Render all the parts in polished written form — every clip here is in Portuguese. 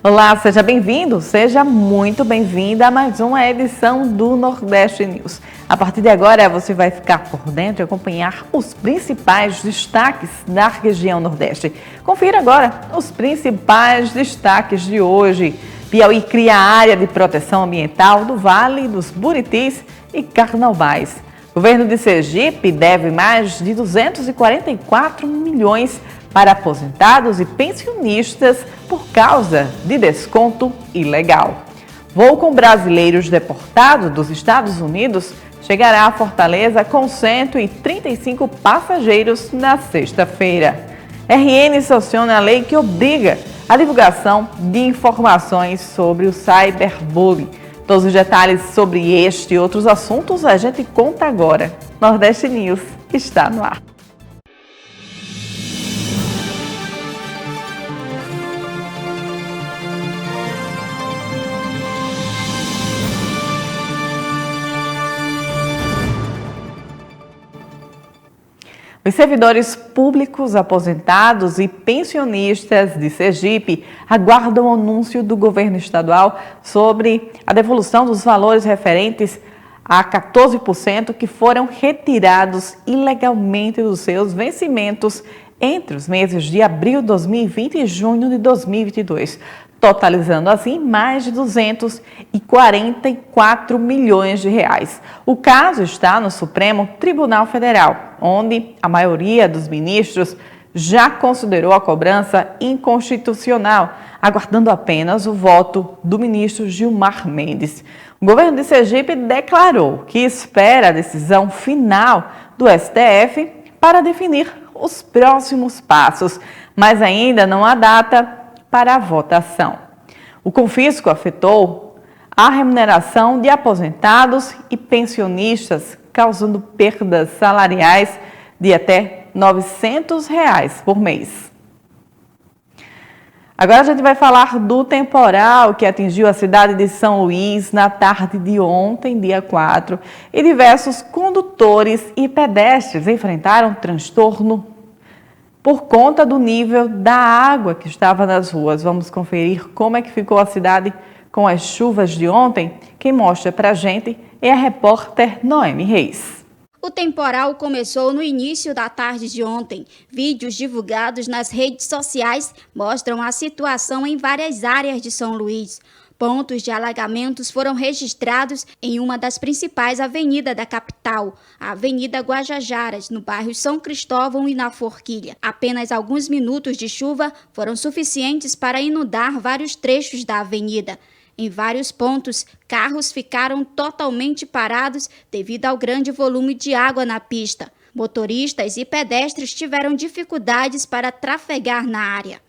Olá, seja bem-vindo, seja muito bem-vinda a mais uma edição do Nordeste News. A partir de agora, você vai ficar por dentro e acompanhar os principais destaques da região Nordeste. Confira agora os principais destaques de hoje. Piauí cria a área de proteção ambiental do Vale dos Buritis e Carnaubais. O governo de Sergipe deve mais de 244 milhões para aposentados e pensionistas por causa de desconto ilegal. Voo com brasileiros deportados dos Estados Unidos chegará a Fortaleza com 135 passageiros na sexta-feira. RN sanciona a lei que obriga a divulgação de informações sobre o cyberbullying. Todos os detalhes sobre este e outros assuntos a gente conta agora. Nordeste News está no ar. Os servidores públicos, aposentados e pensionistas de Sergipe aguardam o anúncio do governo estadual sobre a devolução dos valores referentes a 14% que foram retirados ilegalmente dos seus vencimentos entre os meses de abril de 2020 e junho de 2022, totalizando assim mais de 244 milhões de reais. O caso está no Supremo Tribunal Federal, onde a maioria dos ministros já considerou a cobrança inconstitucional, aguardando apenas o voto do ministro Gilmar Mendes. O governo de Sergipe declarou que espera a decisão final do STF para definir os próximos passos, mas ainda não há data para a votação. O confisco afetou a remuneração de aposentados e pensionistas, causando perdas salariais de até R$ 900 por mês. Agora a gente vai falar do temporal que atingiu a cidade de São Luís na tarde de ontem, dia 4, e diversos condutores e pedestres enfrentaram transtorno por conta do nível da água que estava nas ruas. Vamos conferir como é que ficou a cidade com as chuvas de ontem. Quem mostra pra gente é a repórter Noemi Reis. O temporal começou no início da tarde de ontem. Vídeos divulgados nas redes sociais mostram a situação em várias áreas de São Luís. Pontos de alagamentos foram registrados em uma das principais avenidas da capital, a Avenida Guajajaras, no bairro São Cristóvão e na Forquilha. Apenas alguns minutos de chuva foram suficientes para inundar vários trechos da avenida. Em vários pontos, carros ficaram totalmente parados devido ao grande volume de água na pista. Motoristas e pedestres tiveram dificuldades para trafegar na área.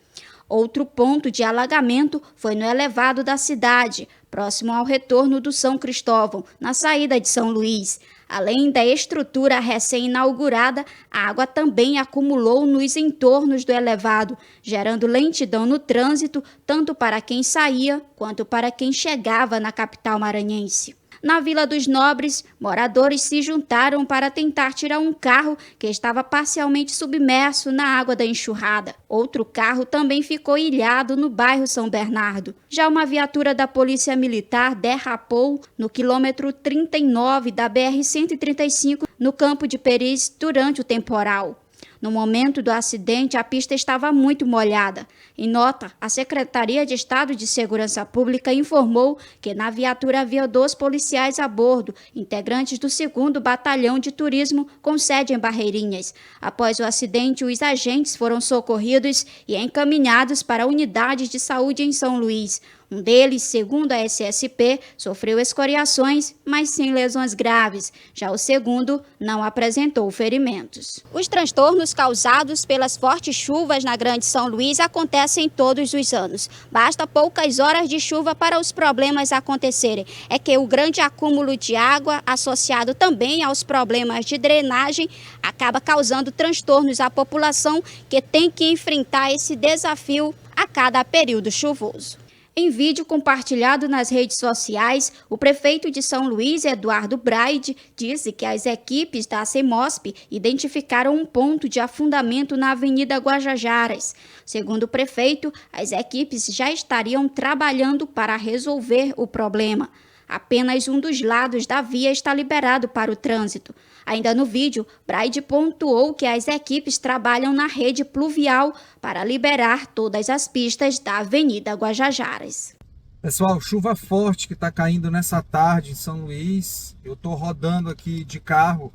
Outro ponto de alagamento foi no elevado da cidade, próximo ao retorno do São Cristóvão, na saída de São Luís. Além da estrutura recém-inaugurada, a água também acumulou nos entornos do elevado, gerando lentidão no trânsito, tanto para quem saía quanto para quem chegava na capital maranhense. Na Vila dos Nobres, moradores se juntaram para tentar tirar um carro que estava parcialmente submerso na água da enxurrada. Outro carro também ficou ilhado no bairro São Bernardo. Já uma viatura da Polícia Militar derrapou no quilômetro 39 da BR-135, no Campo de Peris, durante o temporal. No momento do acidente, a pista estava muito molhada. Em nota, a Secretaria de Estado de Segurança Pública informou que na viatura havia 2 policiais a bordo, integrantes do 2º Batalhão de Turismo, com sede em Barreirinhas. Após o acidente, os agentes foram socorridos e encaminhados para unidades de saúde em São Luís. Um deles, segundo a SSP, sofreu escoriações, mas sem lesões graves. Já o segundo não apresentou ferimentos. Os transtornos causados pelas fortes chuvas na Grande São Luís acontecem todos os anos. Basta poucas horas de chuva para os problemas acontecerem. É que o grande acúmulo de água, associado também aos problemas de drenagem, acaba causando transtornos à população que tem que enfrentar esse desafio a cada período chuvoso. Em vídeo compartilhado nas redes sociais, o prefeito de São Luís, Eduardo Braide, disse que as equipes da CEMOSP identificaram um ponto de afundamento na Avenida Guajajaras. Segundo o prefeito, as equipes já estariam trabalhando para resolver o problema. Apenas um dos lados da via está liberado para o trânsito. Ainda no vídeo, Braide pontuou que as equipes trabalham na rede pluvial para liberar todas as pistas da Avenida Guajajaras. Pessoal, chuva forte que está caindo nessa tarde em São Luís. Eu estou rodando aqui de carro,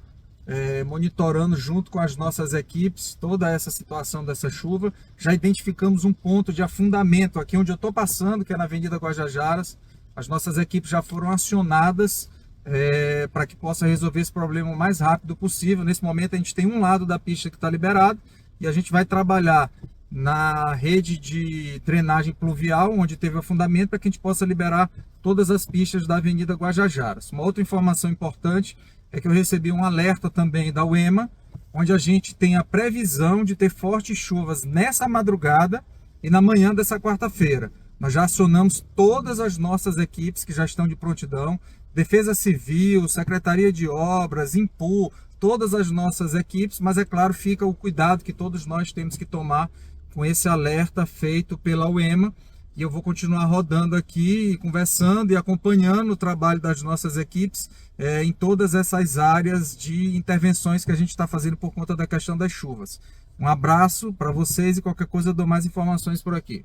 monitorando junto com as nossas equipes toda essa situação dessa chuva. Já identificamos um ponto de afundamento aqui onde eu estou passando, que é na Avenida Guajajaras. As nossas equipes já foram acionadas para que possa resolver esse problema o mais rápido possível. Nesse momento a gente tem um lado da pista que está liberado e a gente vai trabalhar na rede de drenagem pluvial, onde teve afundamento, para que a gente possa liberar todas as pistas da Avenida Guajajaras. Uma outra informação importante é que eu recebi um alerta também da UEMA, onde a gente tem a previsão de ter fortes chuvas nessa madrugada e na manhã dessa quarta-feira. Nós já acionamos todas as nossas equipes que já estão de prontidão, Defesa Civil, Secretaria de Obras, IMPU, todas as nossas equipes, mas é claro, fica o cuidado que todos nós temos que tomar com esse alerta feito pela UEMA. E eu vou continuar rodando aqui, conversando e acompanhando o trabalho das nossas equipes em todas essas áreas de intervenções que a gente está fazendo por conta da questão das chuvas. Um abraço para vocês e qualquer coisa eu dou mais informações por aqui.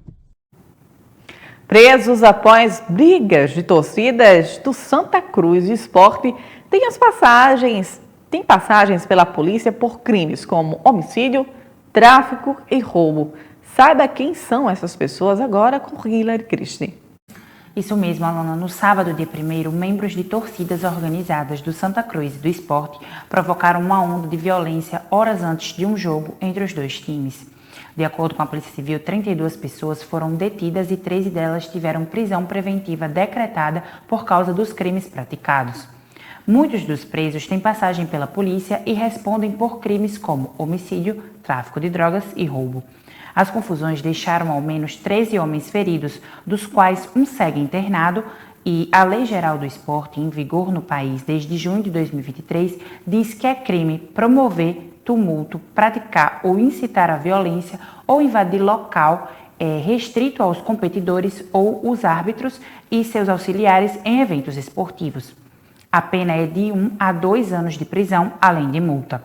Presos após brigas de torcidas do Santa Cruz Esporte têm passagens pela polícia por crimes como homicídio, tráfico e roubo. Saiba quem são essas pessoas agora com Hilary Christie. Isso mesmo, Alana. No sábado, dia 1º, membros de torcidas organizadas do Santa Cruz e do Esporte provocaram uma onda de violência horas antes de um jogo entre os dois times. De acordo com a Polícia Civil, 32 pessoas foram detidas e 13 delas tiveram prisão preventiva decretada por causa dos crimes praticados. Muitos dos presos têm passagem pela polícia e respondem por crimes como homicídio, tráfico de drogas e roubo. As confusões deixaram ao menos 13 homens feridos, dos quais um segue internado, e a Lei Geral do Esporte, em vigor no país desde junho de 2023, diz que é crime promover tumulto, praticar ou incitar a violência ou invadir local restrito aos competidores ou os árbitros e seus auxiliares em eventos esportivos. A pena é de 1 a 2 anos de prisão, além de multa.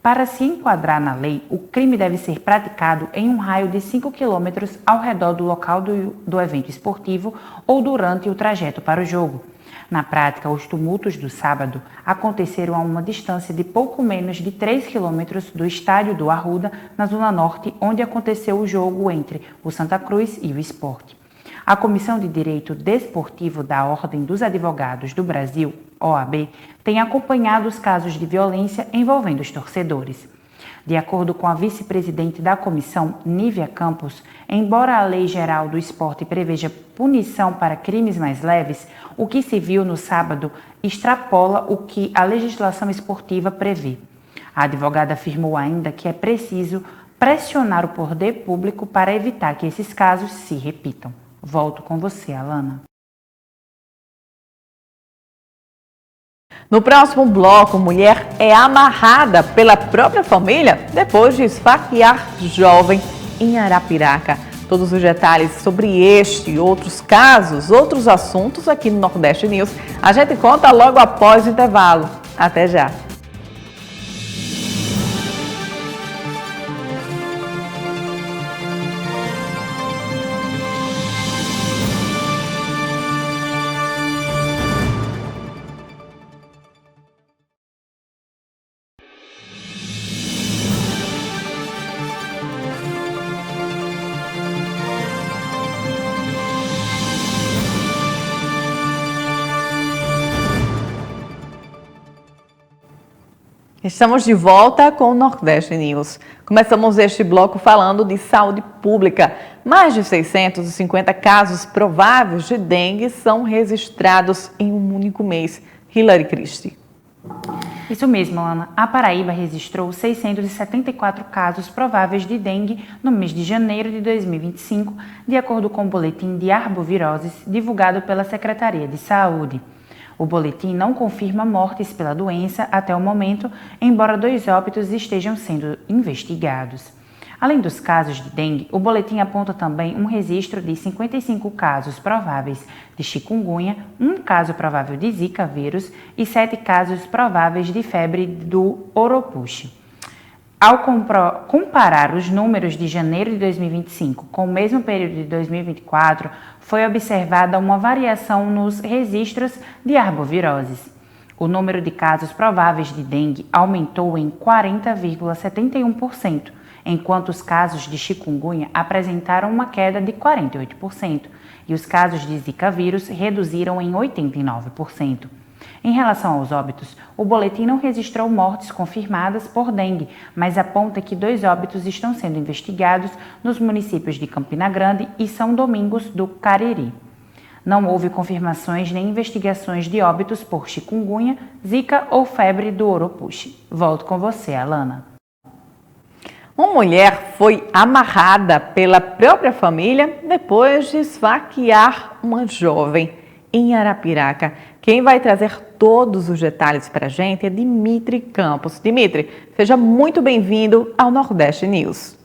Para se enquadrar na lei, o crime deve ser praticado em um raio de 5 km ao redor do local do evento esportivo ou durante o trajeto para o jogo. Na prática, os tumultos do sábado aconteceram a uma distância de pouco menos de 3 km do estádio do Arruda, na Zona Norte, onde aconteceu o jogo entre o Santa Cruz e o Esporte. A Comissão de Direito Desportivo da Ordem dos Advogados do Brasil, OAB, tem acompanhado os casos de violência envolvendo os torcedores. De acordo com a vice-presidente da comissão, Nívia Campos, embora a Lei Geral do Esporte preveja punição para crimes mais leves, o que se viu no sábado extrapola o que a legislação esportiva prevê. A advogada afirmou ainda que é preciso pressionar o poder público para evitar que esses casos se repitam. Volto com você, Alana. No próximo bloco, mulher é amarrada pela própria família depois de esfaquear jovem em Arapiraca. Todos os detalhes sobre este e outros casos, outros assuntos aqui no Nordeste News, a gente conta logo após o intervalo. Até já! Estamos de volta com o Nordeste News. Começamos este bloco falando de saúde pública. Mais de 650 casos prováveis de dengue são registrados em um único mês. Hilary Christie. Isso mesmo, Ana. A Paraíba registrou 674 casos prováveis de dengue no mês de janeiro de 2025, de acordo com o boletim de arboviroses divulgado pela Secretaria de Saúde. O boletim não confirma mortes pela doença até o momento, embora 2 óbitos estejam sendo investigados. Além dos casos de dengue, o boletim aponta também um registro de 55 casos prováveis de chikungunya, 1 caso provável de Zika vírus e 7 casos prováveis de febre do Oropouche. Ao comparar os números de janeiro de 2025 com o mesmo período de 2024, foi observada uma variação nos registros de arboviroses. O número de casos prováveis de dengue aumentou em 40,71%, enquanto os casos de chikungunya apresentaram uma queda de 48% e os casos de Zika vírus reduziram em 89%. Em relação aos óbitos, o boletim não registrou mortes confirmadas por dengue, mas aponta que 2 óbitos estão sendo investigados nos municípios de Campina Grande e São Domingos do Cariri. Não houve confirmações nem investigações de óbitos por chikungunya, Zika ou febre do Oropouche. Volto com você, Alana. Uma mulher foi amarrada pela própria família depois de esfaquear uma jovem em Arapiraca. Quem vai trazer todos os detalhes para a gente é Dimitri Campos. Dimitri, seja muito bem-vindo ao Nordeste News.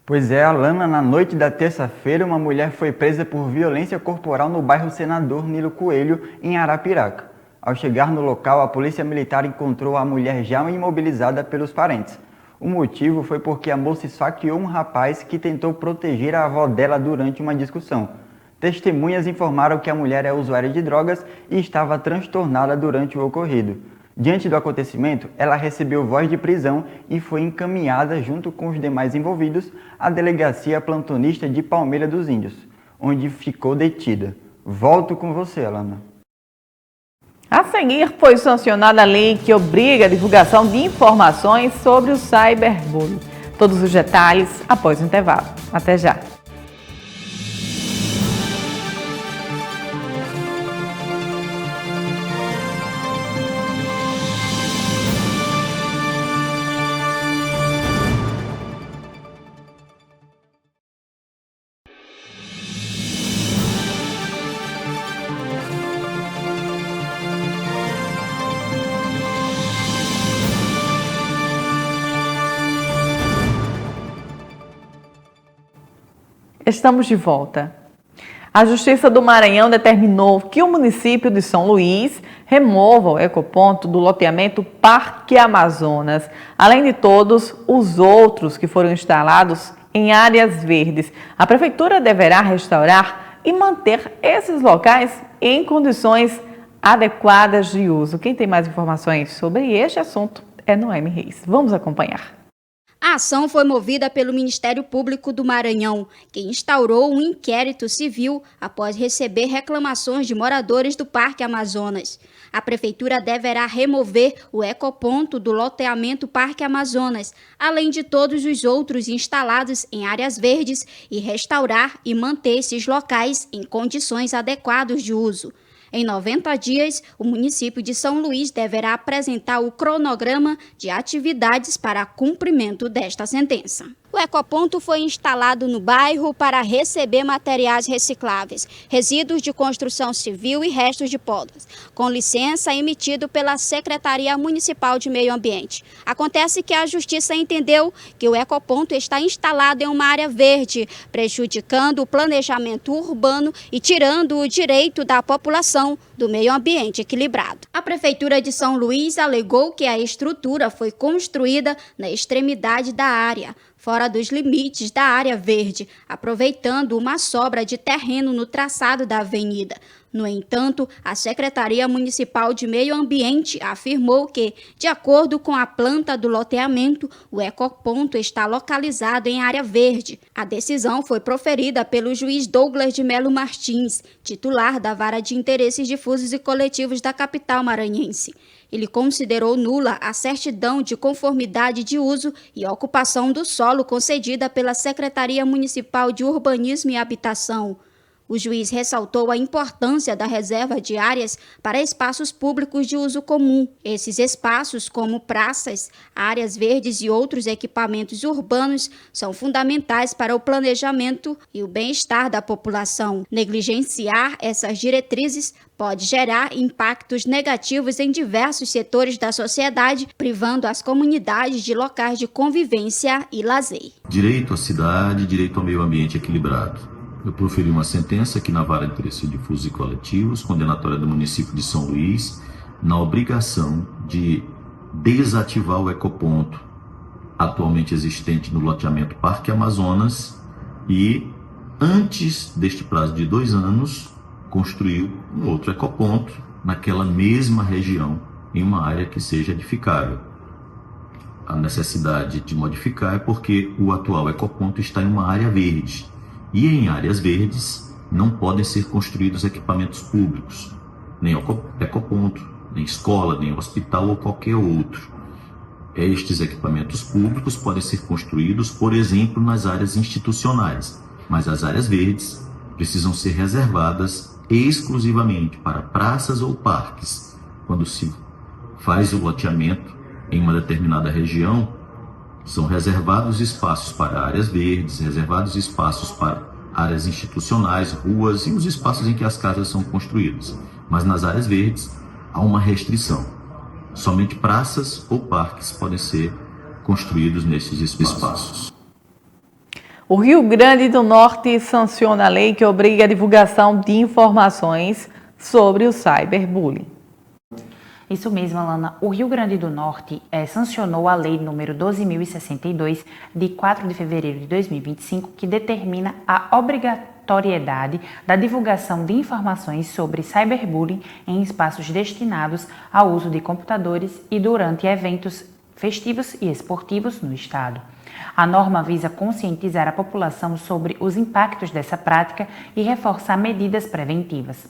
Pois é, Alana, na noite da terça-feira, uma mulher foi presa por violência corporal no bairro Senador Nilo Coelho, em Arapiraca. Ao chegar no local, a polícia militar encontrou a mulher já imobilizada pelos parentes. O motivo foi porque a moça esfaqueou um rapaz que tentou proteger a avó dela durante uma discussão. Testemunhas informaram que a mulher é usuária de drogas e estava transtornada durante o ocorrido. Diante do acontecimento, ela recebeu voz de prisão e foi encaminhada, junto com os demais envolvidos, à delegacia plantonista de Palmeira dos Índios, onde ficou detida. Volto com você, Alana. A seguir, foi sancionada a lei que obriga a divulgação de informações sobre o cyberbullying. Todos os detalhes após o intervalo. Até já! Estamos de volta. A Justiça do Maranhão determinou que o município de São Luís remova o ecoponto do loteamento Parque Amazonas, além de todos os outros que foram instalados em áreas verdes. A Prefeitura deverá restaurar e manter esses locais em condições adequadas de uso. Quem tem mais informações sobre este assunto é Noemi Reis. Vamos acompanhar. A ação foi movida pelo Ministério Público do Maranhão, que instaurou um inquérito civil após receber reclamações de moradores do Parque Amazonas. A Prefeitura deverá remover o ecoponto do loteamento Parque Amazonas, além de todos os outros instalados em áreas verdes, e restaurar e manter esses locais em condições adequadas de uso. Em 90 dias, o município de São Luís deverá apresentar o cronograma de atividades para cumprimento desta sentença. O ecoponto foi instalado no bairro para receber materiais recicláveis, resíduos de construção civil e restos de podas, com licença emitido pela Secretaria Municipal de Meio Ambiente. Acontece que a Justiça entendeu que o ecoponto está instalado em uma área verde, prejudicando o planejamento urbano e tirando o direito da população do meio ambiente equilibrado. A Prefeitura de São Luís alegou que a estrutura foi construída na extremidade da área, fora dos limites da área verde, aproveitando uma sobra de terreno no traçado da avenida. No entanto, a Secretaria Municipal de Meio Ambiente afirmou que, de acordo com a planta do loteamento, o ecoponto está localizado em área verde. A decisão foi proferida pelo juiz Douglas de Melo Martins, titular da Vara de Interesses Difusos e Coletivos da capital maranhense. Ele considerou nula a certidão de conformidade de uso e ocupação do solo concedida pela Secretaria Municipal de Urbanismo e Habitação. O juiz ressaltou a importância da reserva de áreas para espaços públicos de uso comum. Esses espaços, como praças, áreas verdes e outros equipamentos urbanos, são fundamentais para o planejamento e o bem-estar da população. Negligenciar essas diretrizes pode gerar impactos negativos em diversos setores da sociedade, privando as comunidades de locais de convivência e lazer. Direito à cidade, direito ao meio ambiente equilibrado. Eu proferi uma sentença aqui na Vara de Interesses Difusos e Coletivos, condenatória do município de São Luís, na obrigação de desativar o ecoponto atualmente existente no loteamento Parque Amazonas e, antes deste prazo de 2 anos, construir um outro ecoponto naquela mesma região, em uma área que seja edificável. A necessidade de modificar é porque o atual ecoponto está em uma área verde. E em áreas verdes não podem ser construídos equipamentos públicos, nem ecoponto, nem escola, nem hospital ou qualquer outro. Estes equipamentos públicos podem ser construídos, por exemplo, nas áreas institucionais, mas as áreas verdes precisam ser reservadas exclusivamente para praças ou parques. Quando se faz o loteamento em uma determinada região, são reservados espaços para áreas verdes, reservados espaços para áreas institucionais, ruas e os espaços em que as casas são construídas. Mas nas áreas verdes há uma restrição. Somente praças ou parques podem ser construídos nesses espaços. O Rio Grande do Norte sanciona a lei que obriga a divulgação de informações sobre o cyberbullying. Isso mesmo, Alana. O Rio Grande do Norte sancionou a Lei número 12.062, de 4 de fevereiro de 2025, que determina a obrigatoriedade da divulgação de informações sobre cyberbullying em espaços destinados ao uso de computadores e durante eventos festivos e esportivos no Estado. A norma visa conscientizar a população sobre os impactos dessa prática e reforçar medidas preventivas.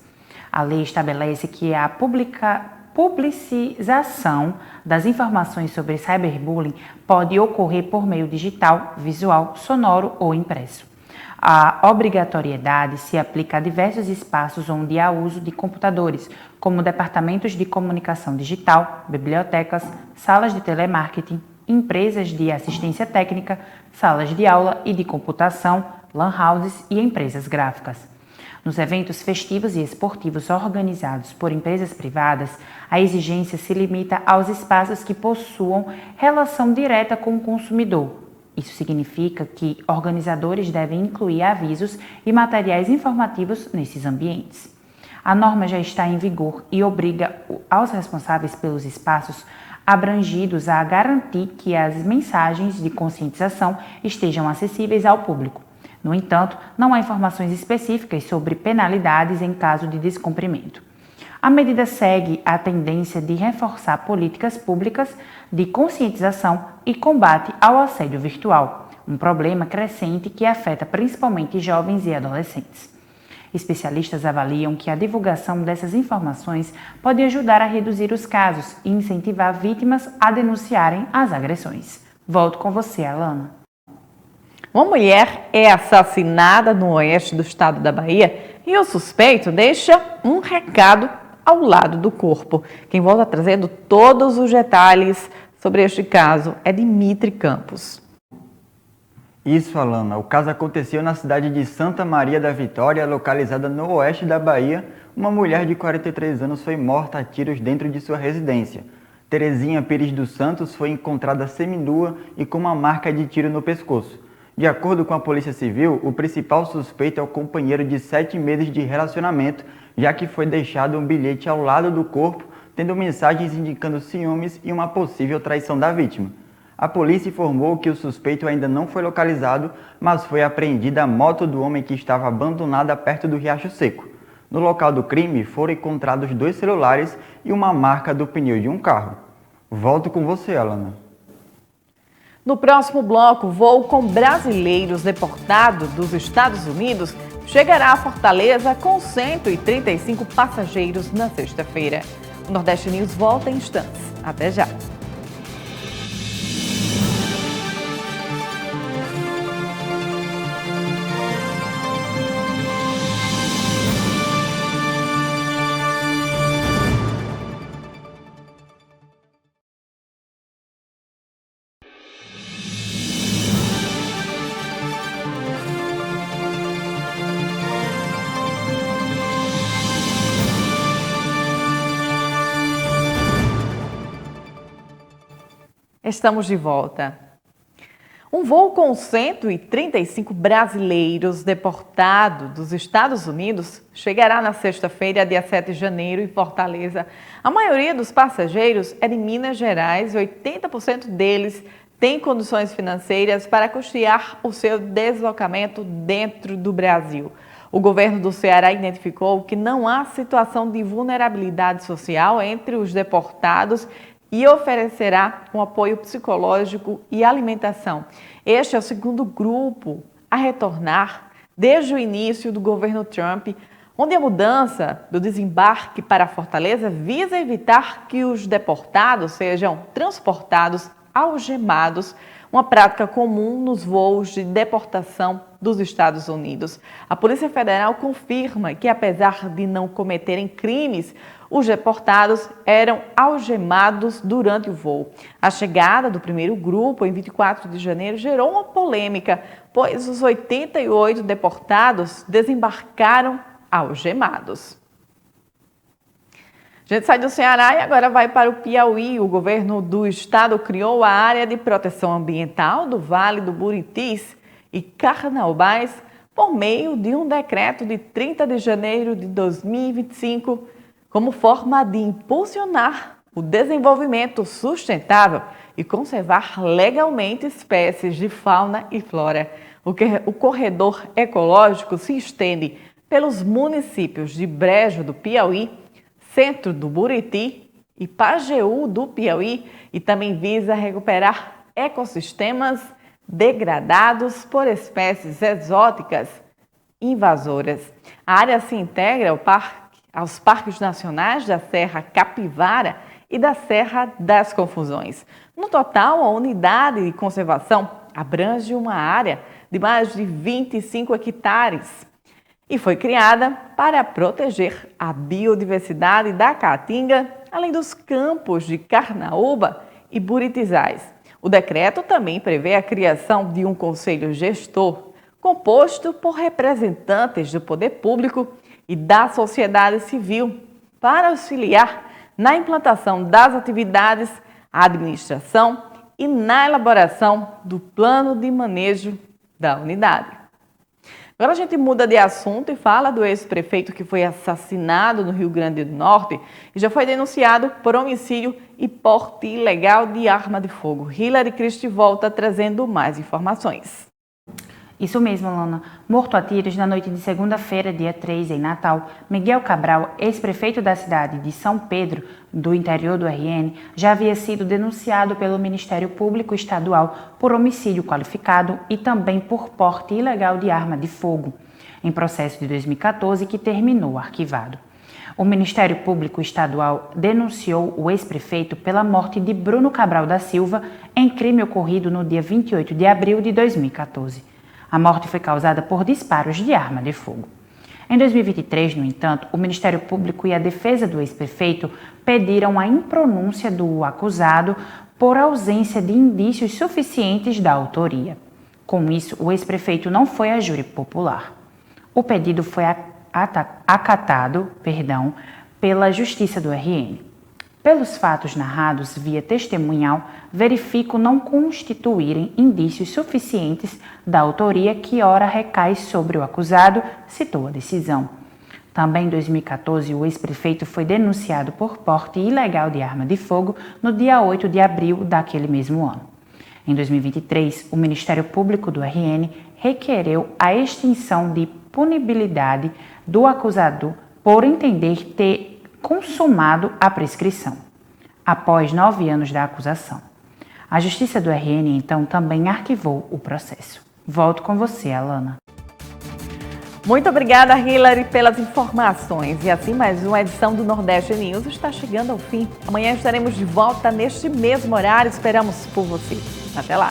A lei estabelece que a publicização das informações sobre cyberbullying pode ocorrer por meio digital, visual, sonoro ou impresso. A obrigatoriedade se aplica a diversos espaços onde há uso de computadores, como departamentos de comunicação digital, bibliotecas, salas de telemarketing, empresas de assistência técnica, salas de aula e de computação, lan houses e empresas gráficas. Nos eventos festivos e esportivos organizados por empresas privadas, a exigência se limita aos espaços que possuam relação direta com o consumidor. Isso significa que organizadores devem incluir avisos e materiais informativos nesses ambientes. A norma já está em vigor e obriga aos responsáveis pelos espaços abrangidos a garantir que as mensagens de conscientização estejam acessíveis ao público. No entanto, não há informações específicas sobre penalidades em caso de descumprimento. A medida segue a tendência de reforçar políticas públicas de conscientização e combate ao assédio virtual, um problema crescente que afeta principalmente jovens e adolescentes. Especialistas avaliam que a divulgação dessas informações pode ajudar a reduzir os casos e incentivar vítimas a denunciarem as agressões. Volto com você, Alana. Uma mulher é assassinada no oeste do estado da Bahia e o suspeito deixa um recado ao lado do corpo. Quem volta trazendo todos os detalhes sobre este caso é Dimitri Campos. Isso, Alana. O caso aconteceu na cidade de Santa Maria da Vitória, localizada no oeste da Bahia. Uma mulher de 43 anos foi morta a tiros dentro de sua residência. Terezinha Pires dos Santos foi encontrada seminua e com uma marca de tiro no pescoço. De acordo com a Polícia Civil, o principal suspeito é o companheiro de 7 meses de relacionamento, já que foi deixado um bilhete ao lado do corpo, tendo mensagens indicando ciúmes e uma possível traição da vítima. A polícia informou que o suspeito ainda não foi localizado, mas foi apreendida a moto do homem que estava abandonada perto do Riacho Seco. No local do crime foram encontrados 2 celulares e uma marca do pneu de um carro. Volto com você, Alana. No próximo bloco, voo com brasileiros deportados dos Estados Unidos chegará a Fortaleza com 135 passageiros na sexta-feira. O Nordeste News volta em instantes. Até já! Estamos de volta. Um voo com 135 brasileiros deportados dos Estados Unidos chegará na sexta-feira, dia 7 de janeiro, em Fortaleza. A maioria dos passageiros é de Minas Gerais e 80% deles têm condições financeiras para custear o seu deslocamento dentro do Brasil. O governo do Ceará identificou que não há situação de vulnerabilidade social entre os deportados e oferecerá um apoio psicológico e alimentação. Este é o segundo grupo a retornar desde o início do governo Trump, onde a mudança do desembarque para Fortaleza visa evitar que os deportados sejam transportados algemados, uma prática comum nos voos de deportação dos Estados Unidos. A Polícia Federal confirma que, apesar de não cometerem crimes, os deportados eram algemados durante o voo. A chegada do primeiro grupo, em 24 de janeiro, gerou uma polêmica, pois os 88 deportados desembarcaram algemados. A gente sai do Ceará e agora vai para o Piauí. O governo do estado criou a área de proteção ambiental do Vale do Buritis e Carnaubais por meio de um decreto de 30 de janeiro de 2025, como forma de impulsionar o desenvolvimento sustentável e conservar legalmente espécies de fauna e flora. O corredor ecológico se estende pelos municípios de Brejo do Piauí, Centro do Buriti e Pajeú do Piauí e também visa recuperar ecossistemas degradados por espécies exóticas invasoras. A área se integra aos parques nacionais da Serra Capivara e da Serra das Confusões. No total, a unidade de conservação abrange uma área de mais de 25 hectares e foi criada para proteger a biodiversidade da Caatinga, além dos campos de Carnaúba e Buritizais. O decreto também prevê a criação de um conselho gestor, composto por representantes do poder público e da sociedade civil, para auxiliar na implantação das atividades, administração e na elaboração do plano de manejo da unidade. Agora a gente muda de assunto e fala do ex-prefeito que foi assassinado no Rio Grande do Norte e já foi denunciado por homicídio e porte ilegal de arma de fogo. Hilary Christi volta trazendo mais informações. Isso mesmo, Alana. Morto a tiros na noite de segunda-feira, dia 3, em Natal, Miguel Cabral, ex-prefeito da cidade de São Pedro, do interior do RN, já havia sido denunciado pelo Ministério Público Estadual por homicídio qualificado e também por porte ilegal de arma de fogo, em processo de 2014 que terminou arquivado. O Ministério Público Estadual denunciou o ex-prefeito pela morte de Bruno Cabral da Silva em crime ocorrido no dia 28 de abril de 2014. A morte foi causada por disparos de arma de fogo. Em 2023, no entanto, o Ministério Público e a defesa do ex-prefeito pediram a impronúncia do acusado por ausência de indícios suficientes da autoria. Com isso, o ex-prefeito não foi a júri popular. O pedido foi acatado pela Justiça do RN. Pelos fatos narrados via testemunhal, verifico não constituírem indícios suficientes da autoria que ora recai sobre o acusado, citou a decisão. Também em 2014, o ex-prefeito foi denunciado por porte ilegal de arma de fogo no dia 8 de abril daquele mesmo ano. Em 2023, o Ministério Público do RN requereu a extinção de punibilidade do acusado por entender ter consumado a prescrição, após 9 anos da acusação. A Justiça do RN, então, também arquivou o processo. Volto com você, Alana. Muito obrigada, Hilary, pelas informações. E assim, mais uma edição do Nordeste News está chegando ao fim. Amanhã estaremos de volta neste mesmo horário. Esperamos por você. Até lá!